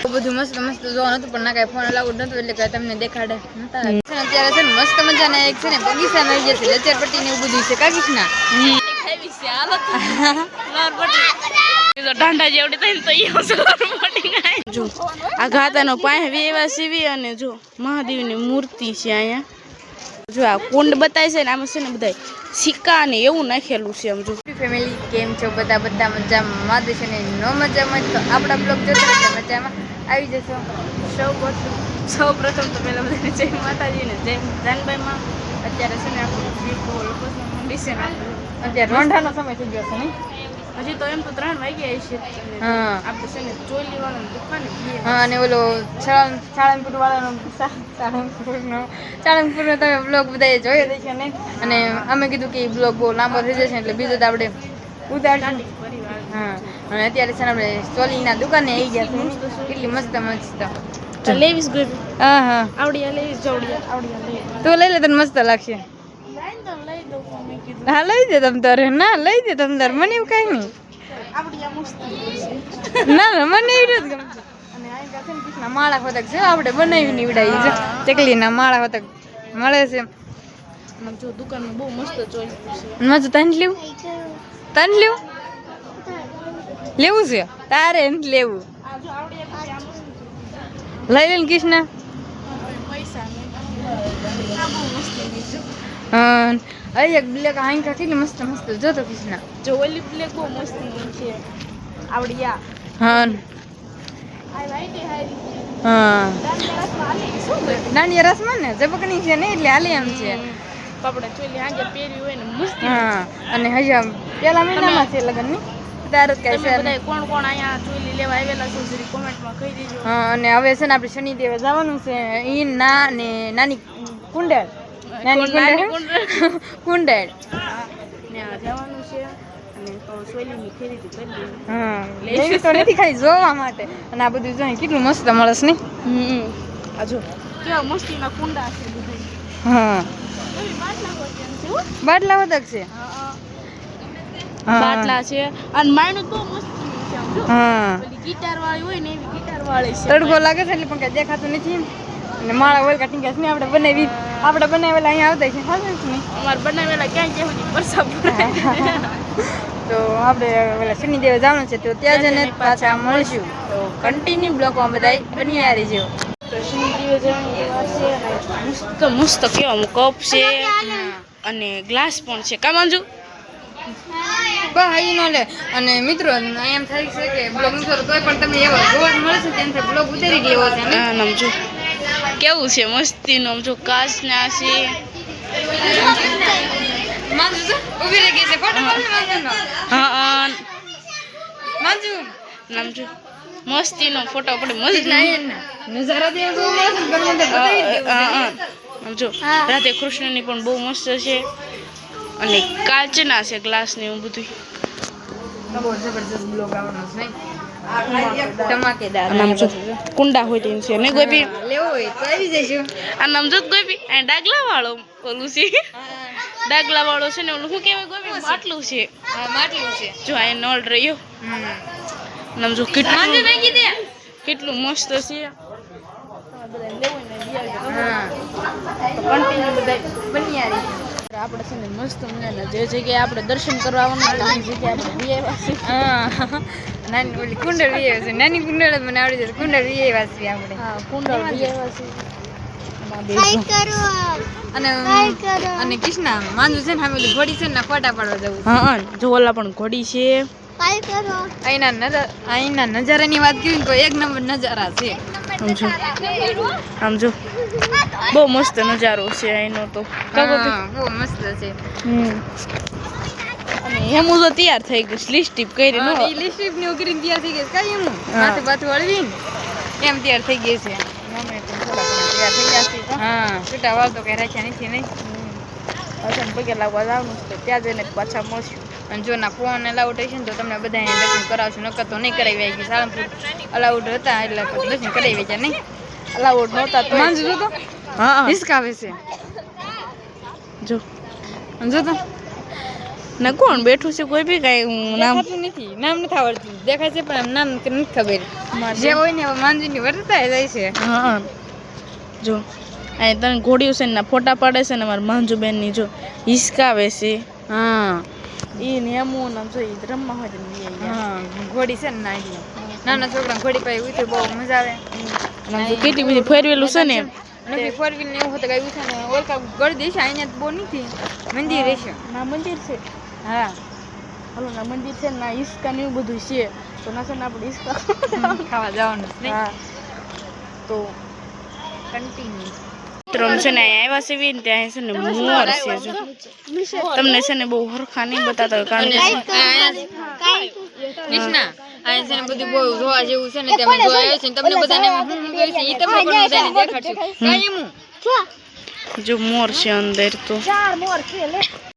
બધું મસ્ત મસ્ત જોવાનું હતું પણ ના કઈ ફોન અલાઉડ નતું એટલે કઈ તમને દેખાડે અત્યારે છે ને મસ્ત મજાના એક છે ને બગીચા માં આવી જશે લચરપટ્ટી ને એવું બધું છે કાકીશના ઢાંડા જેવડી થઈને તો જો આ ઘાતાનો પાય વેવા સીવી અને જો મહાદેવની મૂર્તિ છે અહીંયા જો આ કુંડ બતાય છે ને આમાં છે ને બધા સિક્કા ને એવું નાખેલું છે આમ જો ફેમિલી કેમ છો બધા મજામાં છે ને નો મજામાં તો આપણા બ્લોગ જોતા એટલે મજામાં આવી જશો સૌ પ્રથમ તો પેલા બધાને જય માતાજી ને જય જાનભાઈ માં અત્યારે છે ને આપણું મંડી છે ને અત્યારે રોંઢાનો સમય થઈ ગયો છે ને હજી તો એમ તો 3 વાગ્યા છે હા આપણે છે ને ચોલી વાળાની દુકાન હા અને ઓલો સાળંગપુર વાળાનો સાળંગપુરનો તમે બ્લોગ બધા જોયો દેખે ને અને અમે કીધું કે બ્લોગ બહુ લાંબો થઈ જશે એટલે બીજો તો આપણે ઉતારશું હા અને અત્યારે છે ને આપણે ચોલીના દુકાને આવી ગયા છે કેટલી મસ્ત લેવીસ ગઈ હા હા આવડિયા લેવીસ આવડિયા લઈ તું લઈ લે તને મસ્ત લાગશે હા લઈ દે તમ તારે ના લઈ દે તમ તારે મને એવું કઈ નહીં ના મને એવું નથી ગમતું અને આ માળા હોતક છે આપણે બનાવી નીવડાવી છે ચકલીના માળા હોતક મળે છે જો દુકાનમાં બહુ મસ્ત ચોઈસ છે મસ્ત તને લેવું લેવું છે તારે નથી લેવું લઈ લે ને કૃષ્ણ હા એક બ્લેક આંકા કેટલી મસ્ત મસ્ત જો તો કૃષ્ણ જો ઓલી બ્લેક બહુ મસ્ત છે આવડિયા હા હા દાંડિયા રસમાં ને જબકણી છે ને એટલે હાલી એમ છે કપડા ચોલી આગે પહેરી હોય ને મસ્ત હા અને હજી પેલા મહિનામાં છે લગન ની તાર કઈ છે બધા કોણ કોણ અહીંયા ચોલી લેવા આવેલા છે જરી કોમેન્ટમાં કહી દેજો હા અને હવે છે ને આપણે શનિદેવે જવાનું છે ઈ ના ને નાની કુંડળ કુંડળ ત્યાં જવાનું છે અને તો સોયલીની ખરીદી કરી દીધી હા લેવી તો નથી ખાલી જોવા માટે અને આ બધું જોઈ કેટલું મસ્ત મળે છે ને આ જો કેવા મસ્તીના કુંડા છે બધા હા બાટલા વધક છે બાટલા છે અને માયનું બહુ મસ્ત છે આમ જો હા ઓલી ગિટાર વાળી હોય ને એવી ગિટાર વાળી છે તડકો લાગે છે એટલે પણ કઈ દેખાતું નથી અને માળા ઓલ કટિંગ છે ને આપણે બનાવેલા અહીંયા આવતા છે હા ને અમાર બનાવેલા ક્યાં કેવું વરસાદ પડે તો આપણે ઓલા શનિદેવે જવાનું છે તો ત્યાં જઈને પાછા મળશું તો કન્ટિન્યુ બ્લોગમાં બધા બની આવી રહેજો તો શનિદેવે જવાની વાત છે અને મસ્ત કેવા કપ છે અને ગ્લાસ પણ છે કા મંજુ બહાઈ નો લે અને મિત્રો એમ થાય છે કે બ્લોગ ઉતારો તોય પણ તમને એવો જોવા મળે છે તેમ બ્લોગ ઉતારી લેવો છે ને નમજો કેવું છે મસ્તી નો જો કાચ ના છે મંજુ ઊભી રહી ગઈ છે ફોટો પાડો મંજુનો હા મંજુ નમજો મસ્તી નો ફોટો પડે મસ્ત નજારા દેવ બહુ મસ્ત ગમે તે નમજો રાધે કૃષ્ણની પણ બહુ મસ્ત છે અને કાચના છે ગ્લાસ ને એવું બધું બહુ જબરજસ્ત બ્લોગ આવવાનો છે ધમાકેદાર નમજો કુંડા હોય તેમ છે ને ગોપી લેવો હોય તો આવી જઈશું આ નમજો ગોપી આ ડાગલા વાળો ઓલું છે ડાગલા વાળો છે ને ઓલું શું કહેવાય ગોપી માટલું છે હા માટલું છે જો આ નળ રહ્યો નમજો કેટલું મસ્ત છે આપણે છે ને મસ્ત મજાના જે જગ્યાએ આપણે દર્શન કરવા આવવાનું એ જગ્યાએ આપણે નાની ઓલી કુંડળ વીએ છે નાની કુંડળ મને આવડી જશે કુંડળ વીએ વાસી આપણે હા કુંડળ વીએ અને કૃષ્ણા માંજુ છે ને સામે ઓલી ઘોડી છે ને ફોટા પાડવા જવું હા જો ઓલા પણ ઘોડી છે અહીંના નજારાની વાત કરી તો એક નંબર નજારા છે આમ જો બહુ મસ્ત નજારો છે અહીંનો તો બહુ મસ્ત છે અને હેમુ તો તૈયાર થઈ ગયું લિપસ્ટિક કરી નો લિપસ્ટિક ની ઉકરીને તૈયાર થઈ ગઈ કઈ હેમુ માથે બાથું હળવી ને એમ તૈયાર થઈ ગઈ છે હા છૂટા વાળ તો કઈ રાખ્યા નથી નહીં પાછા પગે લાગવા જવાનું છે ત્યાં જઈને પાછા મળશું અને જો ના ફોન અલાઉડ હશે ને તો તમને બધાને દર્શન કરાવશું નકર તો નહીં કરાવી આવી સાળંગપુર અલાઉડ હતા એટલે દર્શન કરાવી ગયા નહીં અલાઉડ નહોતા તો માંજુ તો હા હિસકાવે છે જો જો તો ને કોણ બેઠું છે કોઈ બી કઈ નામ દેખાતું નથી, નામ નથી આવડતું. દેખાય છે પણ આમ નામ નથી ખબર. જે હોય ને માંજુની વર્તા જાય છે. હા જો અહીં તને ઘોડીઓ છે ને ફોટા પાડે છે ને મારા માંજુબેન ની જો હિસકાવે છે. હા ઈ નેમું નામ જો ઈ રમવા હોય તો હા ઘોડી છે ને નાની નાના છોકરા ઘોડી પાસે ઉતરે બહુ મજા આવે. કેટલી બધી ફેરવેલું છે ને નથી 4 વ્હીલ ને એવું હોત કઈ છે ને ઓલકા ગળદી છે અહીંયા બહુ નથી મંદિર રહેશે. ના મંદિર છે. હા હાલો ના મંદિર છે ને ના હિસકા ને એવું બધું છે તો ના છે ને આપણે હિસકા ખાવા જવાનું છે. હા તો કન્ટિન્યુ મિત્રો છે ને આવ્યા છે ને ત્યાં છે ને મોર છે જો તમને છે ને બહુ હરખા નહીં બતાતા હોય કારણ કૃષ્ણા આ છે ને બધું બહુ જોવા જેવું છે ને તેમાં જોવા આવ્યો છે ને તમને બધાને હું કહે છે ઈ તમને પણ બધાને દેખાડશું કાઈ હું જો મોર છે અંદર તો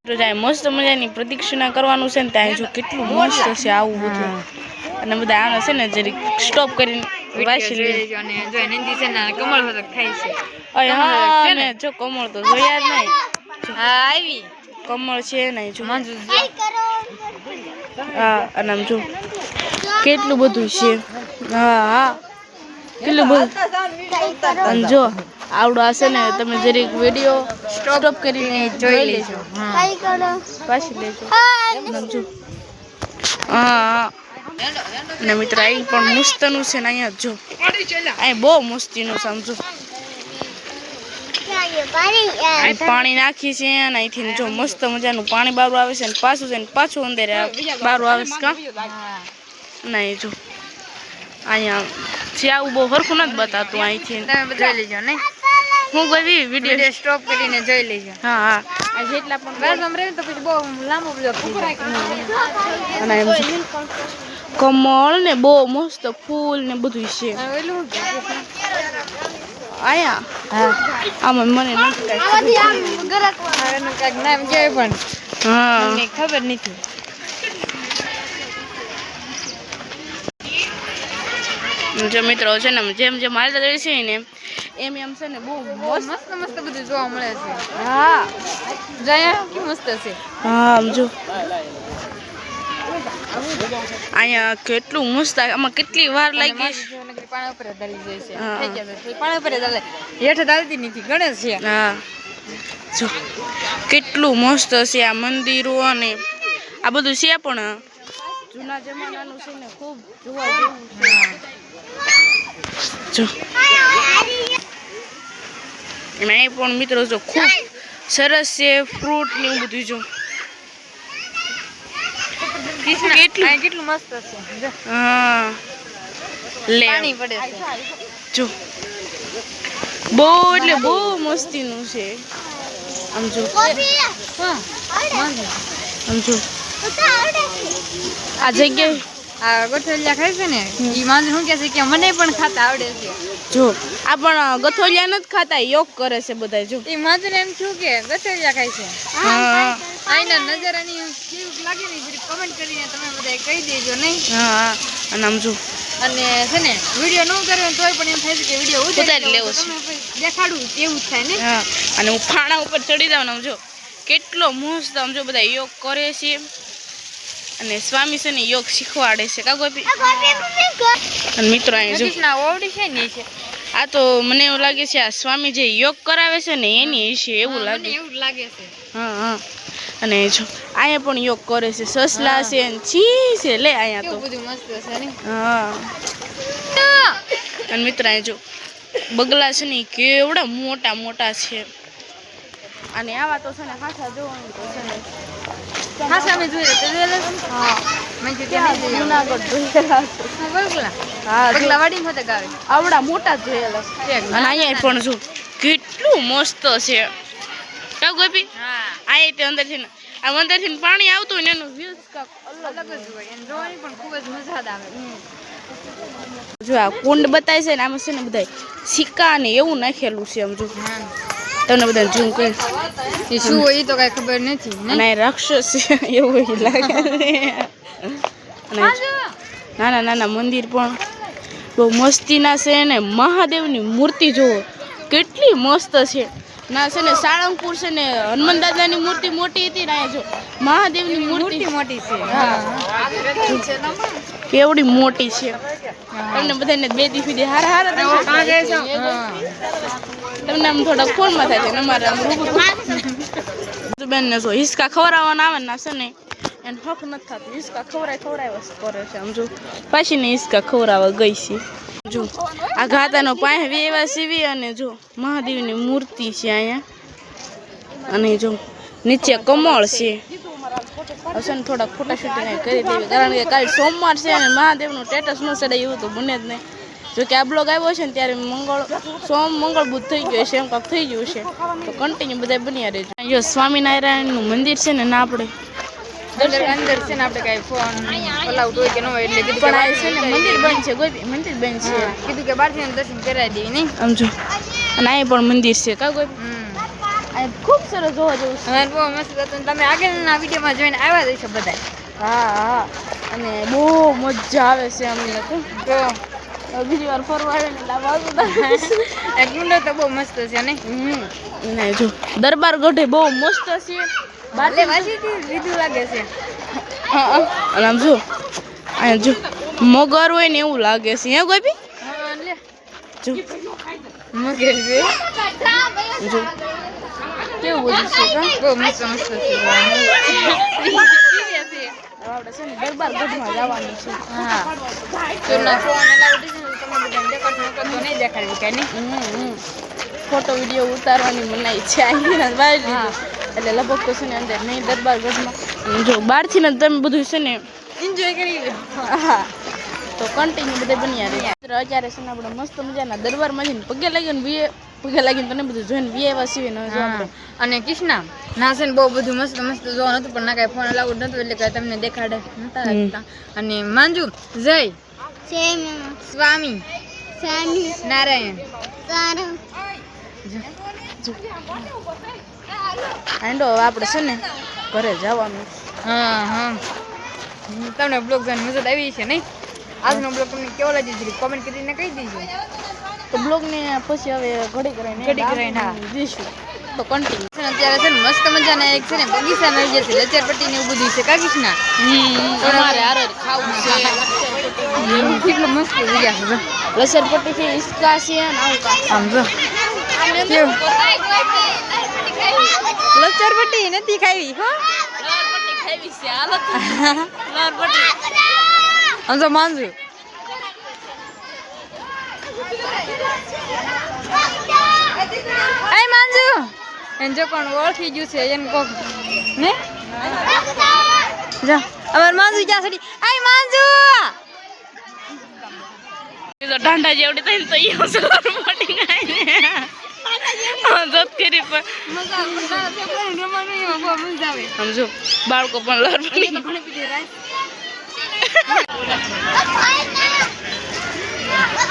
તો જાય મસ્ત મજાની પ્રદક્ષિણા કરવાનું છે ને ત્યાં જો કેટલું મસ્ત છે આવું બધું અને બધા આને છે ને જરીક સ્ટોપ કરીને વાસી લે અને જો નંદી છે ને કમળ વરક થાય છે. અય હા ને જો કમળ તો જોયા જ નહીં. હા આવી કમળ છે ને જો માંજુ હા અને આમ જો કેટલું બધું છે. હા હા કેટલું બધું અને જો આવડું હશે ને તમે જરીક વિડીયો સ્ટોપ કરીને જોઈ લેજો. પાછી લેજો સમજો. હા ને મિત્ર અહીં પણ મસ્તનું છે ને અહીંયા જો અહીં બહુ મસ્તીનું સમજો. અહીં પાણી નાખી છે અને અહીંથી જો મસ્ત મજાનું પાણી બહાર આવે છે ને પાછું અંદર બહાર આવે છે કા નહીં જો અહીંયા છે આવું બહુ હરખું નથી બતાતું અહીંથી તમે બધા લેજો ને હું કોઈ વિડિયો સ્ટોપ કરીને જોઈ લેજો. હા હા આ જેટલા પણ બસ આમ રહે તો પછી બહુ લાંબો બ્લોગ થઈ જાય. અને એમ છે કમળ ને બહુ મસ્ત ફૂલ ને બધું છે ઓલું આયા. હા આમાં મને નથી કાંઈક નામ કહેવાય પણ હા મને ખબર નથી. જો મિત્રો છે ને જેમ જેમ હાલતા જાય છે ને એમ એમ છે ને બહુ મસ્ત મસ્ત બધું જોવા મળે છે. હા જયા કે મસ્ત છે. હા જો અહીંયા કેટલું મસ્ત આમાં કેટલી વાર લાગી પાણી ઉપર ડાલી જાય છે. થઈ ગયા છે પાણી ઉપર ડાલે હેઠ ડાલતી નથી ગણેશ છે. હા જો કેટલું મસ્ત છે આ મંદિરો અને આ બધું છે પણ જૂના જમાનાનું છે ને ખૂબ જોવા જેવું છે. જો અને અહીં પણ મિત્રો જો ખૂબ સરસ છે ફ્રૂટ ને એવું બધું જો કેટલું મસ્ત છે. હા લે પાણી પડે છે. જો બહુ એટલે બહુ મસ્તીનું છે આમ જો આમ જો આ જગ્યાએ આ ગોઠલિયા ખાય છે ને ઈ માંજુ શું કહે છે કે મને પણ ખાતા આવડે છે. જો આ પણ ગથોલિયા નથી ખાતા યોગ કરે છે બધા જો ઈ માંજુને એમ થયું કે ગોઠલિયા ખાય છે. હા આઈના નજરાની કેવું લાગે ને જરી કમેન્ટ કરીને તમે બધા કહી દેજો નહીં. હા અને આમ જો અને છે ને વિડિયો ન કર્યો તોય પણ એમ થાય છે કે વિડિયો ઉતારી લેવો છે. દેખાડું તેવું જ થાય ને. હા અને હું ફાણા ઉપર ચડી જાઉં ને આમ જો કેટલો મસ્ત આમ જો બધા યોગ કરે છે અને સ્વામી છે ને યોગ શીખવાડે છે કા ગોપી. અને મિત્રો અહીં જો ઓવડી છે ને છે આ તો મને એવું લાગે છે આ સ્વામી જે યોગ કરાવે છે ને એની છે એવું લાગે. એવું લાગે છે. હા હા અને જો અહીંયા પણ યોગ કરે છે સસલા છે ને છી છે લે અહીંયા તો બધું મસ્ત છે ને. હા અને મિત્રો અહીં જો બગલા છે ને કેવડા મોટા મોટા છે અને આવા તો છે ને હાથા જોવાનું તો છે ને હા સામે જોઈએ તો હા મેં ત્યાં જુનાગઢ જોયેલા છે. બગલા હા બગલા વાડી મત ગાવે આવડા મોટા જોયેલા છે અને અહીંયા પણ જો કેટલું મસ્ત છે કા ગોપી. હા આ તે અંદરથી ને આ અંદરથી પાણી આવતું હોય ને એનું વ્યૂ અલગ જ હોય એને જોવાની પણ ખૂબ જ મજા આવે. જો આ કુંડ બતાય છે ને આમાં છે ને બધા સિક્કા ને એવું નાખેલું છે આમ જો તમને બધા ઝૂમ કરી એ શું હોય એ તો કઈ ખબર નથી ને. અને રાક્ષસ છે એવું લાગે છે. અને નાના નાના મંદિર પણ બહુ મસ્તીના છે ને મહાદેવની મૂર્તિ જુઓ કેટલી મસ્ત છે ના છે ને સાળંગપુર છે ને હનુમાન દાદાની મૂર્તિ મોટી હતી ને અહીંયા જો મહાદેવની મૂર્તિ મોટી છે કેવડી મોટી છે. તમને બધાને બે દી સુધી હારા તમને આમ થોડા ફોનમાં થાય છે ને અમારે આમ રૂબરૂ બેન ને જો હિસકા ખવડાવવાના આવે ને છે ને એને હક નથી થતું. હિસકા ખવડાવ્યા કરે છે આમ જો પાછી ને હિસકા ખવડાવવા ગઈ છે. જો આ ઘાતાનો પાય વેવા સીવી અને જો મહાદેવની મૂર્તિ છે અહીંયા અને જો નીચે કમળ છે. હવે ને થોડાક ફોટા શૂટિંગ કરી દેવી કારણ કે કાલે સોમવાર છે અને મહાદેવનું સ્ટેટસ ન ચડાય એવું તો બને જ નહીં. જો કે આ બ્લોગ આવ્યો છે ને ત્યારે મંગળ બુધ થઈ ગયો છે એમ કાંક થઈ ગયું છે તો કન્ટિન્યુ બધા બન્યા રહેજો. જો સ્વામિનારાયણનું મંદિર છે ને ના આપણે અંદર છે ને આપણે કઈ ફોન અલાઉડ હોય કે ન હોય એટલે કીધું પણ આ છે ને મંદિર બંધ છે કોઈ મંદિર બંધ છે કીધું કે બહારથી દર્શન કરાવી દેવી નહીં આમ જો અને અહીં પણ મંદિર છે કા કોઈ અહીં ખૂબ સરસ જોવા જેવું છે. બહુ મસ્ત હતું. તમે આગળના વિડીયોમાં જોઈને આવ્યા જઈશો બધા. હા અને બહુ મજા આવે છે અમને તો બીજી વાર ફરવા આવે ને ગુંડો તો બહુ મસ્ત છે ને. ને જો દરબાર ગઢે બહુ મસ્ત છે. બાલે વાસીથી લીધું લાગે છે. અને આમ જો અહીંયા જો મગર હોય ને એવું લાગે છે. હે કોઈ બી જો મગર છે જો કેવું બધું છે બહુ મસ્ત મસ્ત છે. આપણે છે ને દરબાર ગઢમાં જવાનું છે. હા તો ના ફોન અલાઉડ છે ને તમે બધા દેખાડો તો નહીં દેખાડવી કઈ નહીં. ફોટો વિડીયો ઉતારવાની મનાઈ છે અહીંયા બહાર લીધું એટલે લગભગ તો છે ને અંદર નહીં દરબાર ગઢમાં જો બહારથી ને તમે બધું છે ને એન્જોય કરી. હા તો કન્ટિન્યુ બધા બન્યા રહે. અત્યારે છે ને આપણે મસ્ત મજાના દરબારમાં જઈને પગે લાગીને તને બધું જોઈને વિયેવા સીવીને જો આપણે અને કૃષ્ણા ના છે ને બહુ બધું મસ્ત મસ્ત જોવાનું હતું પણ ના કાંઈ ફોન અલાઉડ નતું એટલે કાંઈ તમને દેખાડે નતા શકતા. અને માંજુ જય સ્વામી નારાયણ આંડો આપણે છે ને ઘરે જવાનું. હા હા તમને બ્લોગ જોઈને મજા આવી છે નહીં. આજનો બ્લોગ તમને કેવો લાગ્યો છે કોમેન્ટ કરીને કહી દેજો. તો બ્લોગને પછી હવે ઘડી કરાઈને દઈશું તો કન્ટિન્યુ. અત્યારે છે ને મસ્ત મજાના એક છે ને બગીચા મળી જશે લચરપટ્ટી ને એવું બધું છે કા કૃષ્ણા. તમારે હારે ખાવું છે કેટલો મસ્ત જગ્યા છે. લસરપટ્ટી છે હિસકા છે ને આમ જો લચરપટ્ટી નથી ખાવી હો. ખાવી છે હાલત આમ તો માંજુ આય માંજુ એને જો કોણ ઓળખી ગયું છે એને કોક ને જા અમાર માંજુ ક્યાં સડી આય માંજુ તો ઢાંડા જેવડી થઈને તો ઈ સવાર મોટી ગાયને જોત કરી પણ મજા રમવાનું બહુ મજા આવે. સમજો બાળકો પણ લડવાની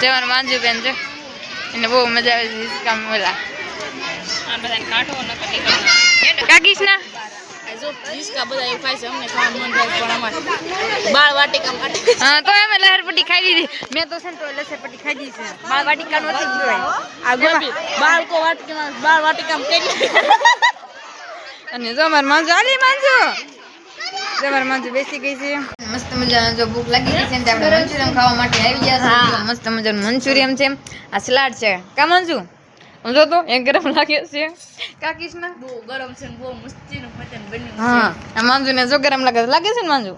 જવાનું માંજુ બેન છે એને બહુ મજા આવે છે હિસકામ ઓલા કા કૃષ્ણા જો હિસકા બધા એવું ખાય છે અમને ખાવાનું મન થાય પણ અમારે બાળ વાટિકા માટે હા તો અમે લહેરપટ્ટી ખાઈ લીધી. મેં તો છે ને તો લહેરપટ્ટી ખાઈ દીધી છે. બાળ વાટિકા નહોતી જ જોઈ. આ ગોપી બાળકો વાટિકામાં બાળ વાટિકામાં કરી અને જો અમાર માંજુ આલી માંજુ જો અમાર માંજુ બેસી ગઈ છે. મસ્ત મજાનો જો ભૂખ લાગી ગઈ છે ને આપણે મંચુરિયન ખાવા માટે આવી ગયા છે. મસ્ત મજાનું મંચુરિયન છે. આ સલાડ છે કા માંજુ સમજો તો એક ગરમ લાગે છે કા કૃષ્ણ બહુ ગરમ છે ને બહુ મસ્તીનું મટન બન્યું છે. હા આ માંજુ ને જો ગરમ લાગે છે ને માંજુ.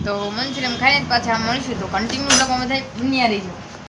તો મંચુરિયન ખાઈને પાછા મળીશું તો કન્ટિન્યુ બ્લોગમાં થાય દુનિયા રહીજો.